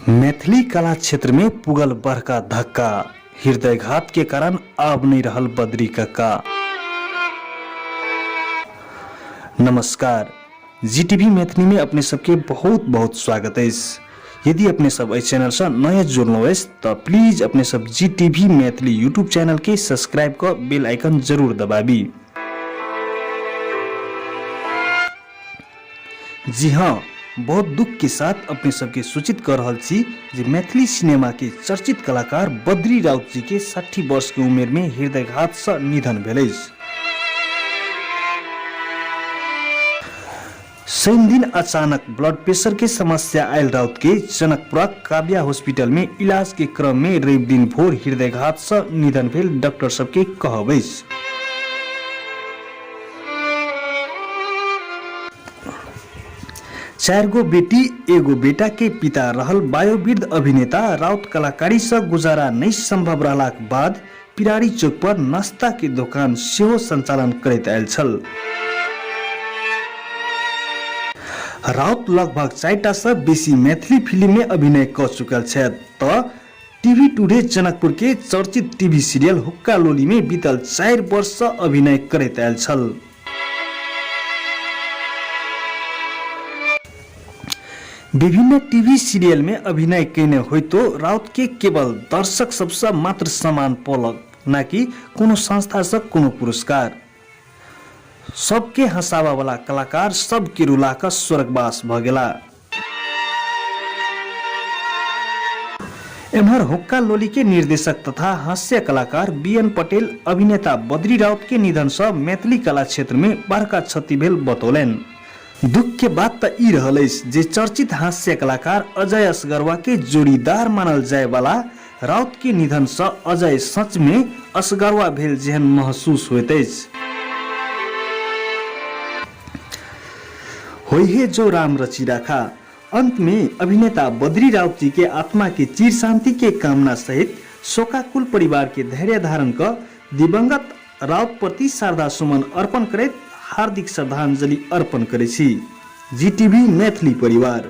मैथिली कला क्षेत्र में पुगल बड़का धक्का, हृदयघात के कारण अब नहीं रहल बद्री कक्का। नमस्कार, जीटीवी मैथिली में अपने सबके बहुत बहुत स्वागत है। यदि अपने सब इस चैनल से नया जुड़लो है तो प्लीज अपने सब जीटीवी मैथिली यूट्यूब चैनल के सब्सक्राइब कर बेल आइकन जरूर दबाबी। जी हाँ, बहुत दुख के साथ अपने सबके सूचित कर रहल छी जे मैथिली सिनेमा के चर्चित कलाकार बद्री राउत जी के 60 वर्ष की उम्र में हृदयघात से निधन भेलै। शनि दिन अचानक ब्लड प्रेशर के समस्या आयल राउत के जनकपुरा काव्या हॉस्पिटल में इलाज के क्रम में रवि दिन भोर हृदयघात से निधन भेल डॉक्टर सबके कहबै। चार गो बेटी एगो बेटा के पिता रहल बायोवृद्ध अभिनेता राउत कलाकारी से गुजारा नहीं संभव रहलाक बाद पिरारी चौक पर नाश्ता के दुकान सेहो संचालन करैत आयल छल। राउत लगभग 4टा से बेसी मैथिली फिल्म में अभिनय कर चुकल छथि तो टीवी टुडे जनकपुर के चर्चित टीवी सीरियल हुक्का लोली में बीतल 4 वर्ष से अभिनय करैत आयल छल। विभिन्न टीवी सीरियल में अभिनय कैने होइ तो राउत के केवल दर्शक सबसे मात्र सम्मान पौलक, न कि कोनो संस्था से कोनो पुरस्कार। सबके हंसावा वाला कलाकार सबके रुला का स्वर्गवास भ गेला। एम्हर हुक्का लोली के निर्देशक तथा हास्य कलाकार बीएन पटेल अभिनेता बद्री राउत के निधन से मैथिली कला क्षेत्र में बड़का क्षति भेल बतौलन। दुख के बात त ई रहल जे चर्चित हास्य कलाकार अजय असगरवा के जोड़ीदार मानल जाए वाला राउत के निधन से अजय सच में असगरवा भेल जेहन महसूस होइत अछि। होइहे जो राम रची राखा। अंत में अभिनेता बद्री राउत जी के आत्मा के चिर शांति के कामना सहित शोकाकुल परिवार के धैर्य धारण कर दिवंगत राउत प्रति श्रद्धा सुमन अर्पण करैत हार्दिक श्रद्धांजलि अर्पण करै छी। जीटीवी मैथिली परिवार।